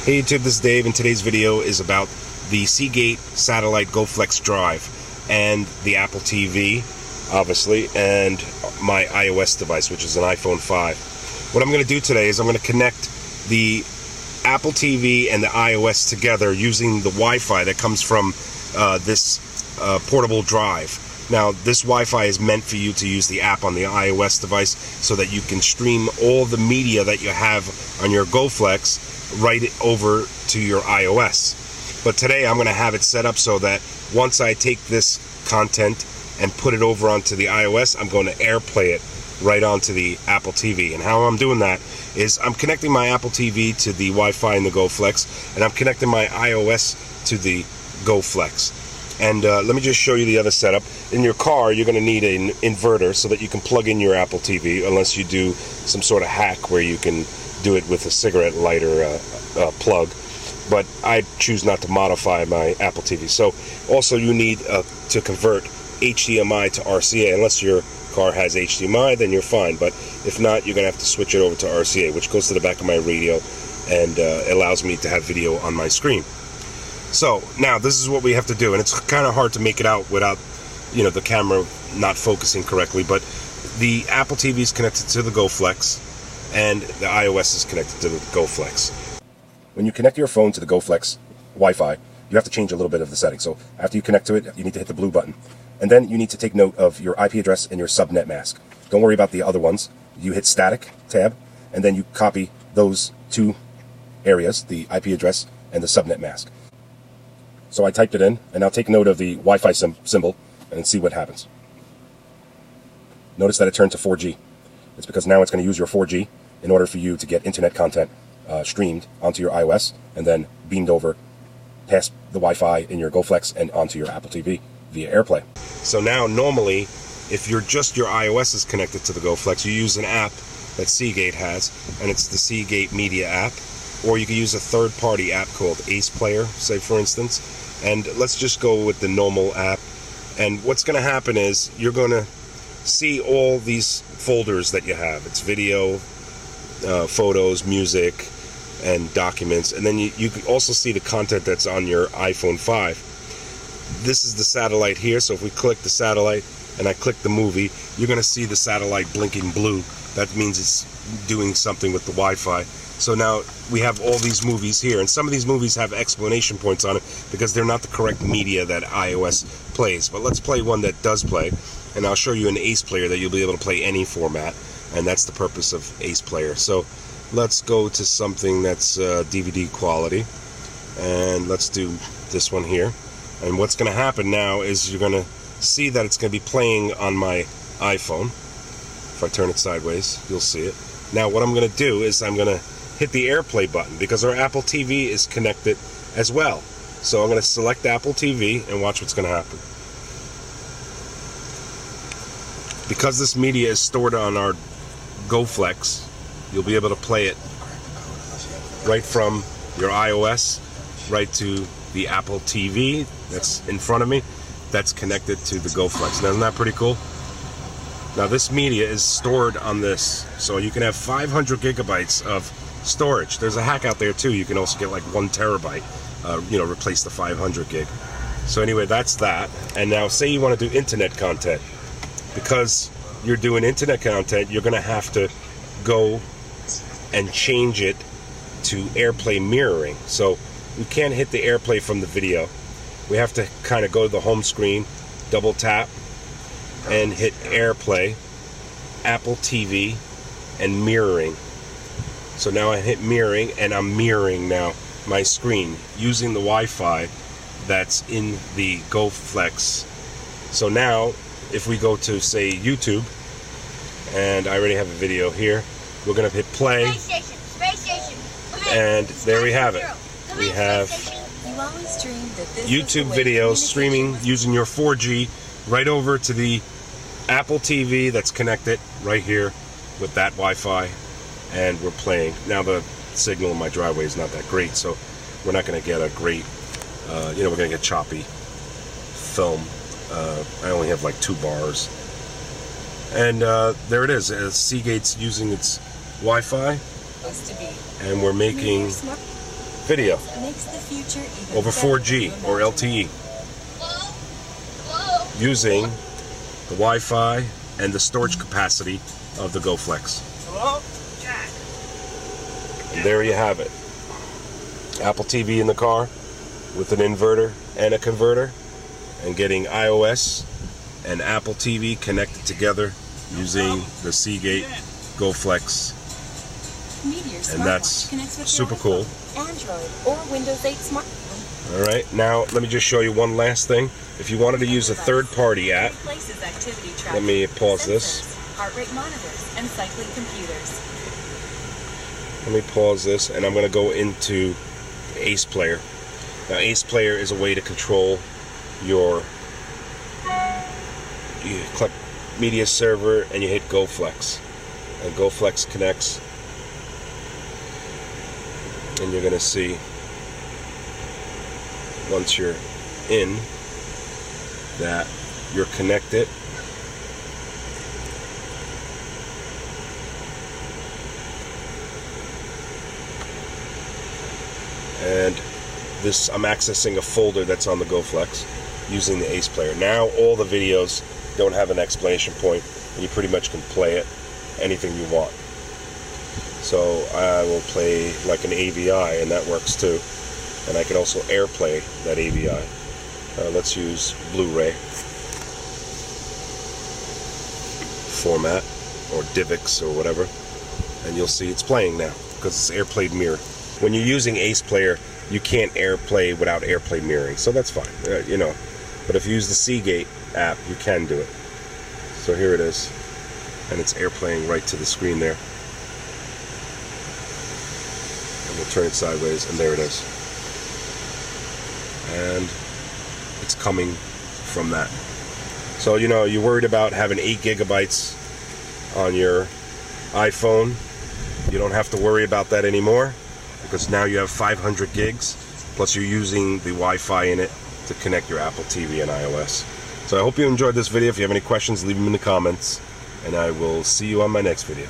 Hey YouTube, this is Dave, and today's video is about the Seagate satellite Goflex drive and the Apple TV, obviously, and my iOS device, which is an iPhone 5. What I'm going to do today is I'm going to connect the Apple TV and the iOS together using the Wi-Fi that comes from this portable drive. Now, this Wi-Fi is meant for you to use the app on the iOS device so that you can stream all the media that you have on your Goflex right over to your iOS. But today I'm going to have it set up so that once I take this content and put it over onto the iOS, I'm going to Airplay it right onto the Apple TV. And how I'm doing that is I'm connecting my Apple TV to the Wi-Fi in the Goflex, and I'm connecting my iOS to the Goflex. And let me just show you the other setup. In your car, you're going to need an inverter so that you can plug in your Apple TV, unless you do some sort of hack where you can do it with a cigarette lighter plug. But I choose not to modify my Apple TV. So also you need to convert HDMI to RCA. Unless your car has HDMI, then you're fine. But if not, you're going to have to switch it over to RCA, which goes to the back of my radio and allows me to have video on my screen. So now this is what we have to do, and it's kind of hard to make it out without, you know, the camera not focusing correctly. But the Apple TV is connected to the Goflex, and the iOS is connected to the Goflex. When you connect your phone to the Goflex Wi-Fi, you have to change a little bit of the settings. So after you connect to it, you need to hit the blue button, and then you need to take note of your IP address and your subnet mask. Don't worry about the other ones. You hit static tab, and then you copy those two areas, the IP address and the subnet mask. So I typed it in, and now take note of the Wi-Fi symbol and see what happens. Notice that it turned to 4G. It's because now it's going to use your 4G in order for you to get internet content streamed onto your iOS and then beamed over past the Wi-Fi in your Goflex and onto your Apple TV via Airplay. So now normally, if your iOS is connected to the Goflex, you use an app that Seagate has, and it's the Seagate Media app. Or you can use a third-party app called Airplay, say for instance. And let's just go with the normal app. And what's going to happen is you're going to see all these folders that you have. It's video, photos, music, and documents. And then you can also see the content that's on your iPhone 5. This is the satellite here. So if we click the satellite and I click the movie, you're going to see the satellite blinking blue. That means it's doing something with the Wi-Fi. So now we have all these movies here, and some of these movies have exclamation points on it because they're not the correct media that iOS plays. But let's play one that does play, and I'll show you an Airplay that you'll be able to play any format, and that's the purpose of Airplay. So let's go to something that's DVD quality, and let's do this one here. And what's going to happen now is you're going to see that it's going to be playing on my iPhone. If I turn it sideways, you'll see it. Now what I'm going to do is I'm going to hit the Airplay button because our Apple TV is connected as well. So I'm going to select Apple TV and watch what's going to happen. Because this media is stored on our Goflex, you'll be able to play it right from your iOS right to the Apple TV that's in front of me that's connected to the Goflex. Now, isn't that pretty cool? Now this media is stored on this, so you can have 500 gigabytes of storage. There's a hack out there too. You can also get like 1 terabyte, replace the 500 gig. So anyway, that's that. And now say you want to do internet content. Because you're doing internet content, you're going to have to go and change it to Airplay mirroring. So we can't hit the Airplay from the video. We have to kind of go to the home screen, double tap, and hit Airplay, Apple TV, and mirroring. So now I hit mirroring, and I'm mirroring now my screen using the Wi-Fi that's in the Goflex. So now, if we go to, say, YouTube, and I already have a video here, we're going to hit play, and there we have it. We have YouTube videos streaming using your 4G right over to the Apple TV that's connected right here with that Wi-Fi, and we're playing. Now the signal in my driveway is not that great, so we're not going to get a great, we're going to get choppy film. I only have like 2 bars. And there it is. Seagate's using its Wi-Fi, and we're making video makes the future even over 4G or LTE using the Wi-Fi and the storage capacity of the Goflex. And there you have it. Apple TV in the car with an inverter and a converter, and getting iOS and Apple TV connected together using the Seagate Goflex. And that's super cool. Android or Windows 8 smartphone. Alright, now let me just show you one last thing. If you wanted to use a third-party app, let me pause this. Heart rate monitors and cycling computers. Let me pause this, and I'm going to go into Ace Player. Now, Ace Player is a way to control your... You click Media Server, and you hit Goflex. And Goflex connects. And you're going to see, once you're in, that you're connected. And this, I'm accessing a folder that's on the Goflex using the Ace Player. Now all the videos don't have an explanation point, and you pretty much can play it anything you want. So I will play like an AVI, and that works too. And I can also Airplay that AVI. Let's use Blu-ray format or DivX or whatever, and you'll see it's playing now because it's Airplay mirror. When you're using Ace Player, you can't Airplay without Airplay mirroring, so that's fine, you know. But if you use the Seagate app, you can do it. So here it is, and it's Airplaying right to the screen there. And we'll turn it sideways, and there it is. And it's coming from that. So, you know, you're worried about having 8 gigabytes on your iPhone. You don't have to worry about that anymore, because now you have 500 gigs, plus you're using the Wi-Fi in it to connect your Apple TV and iOS. So I hope you enjoyed this video. If you have any questions, leave them in the comments, and I will see you on my next video.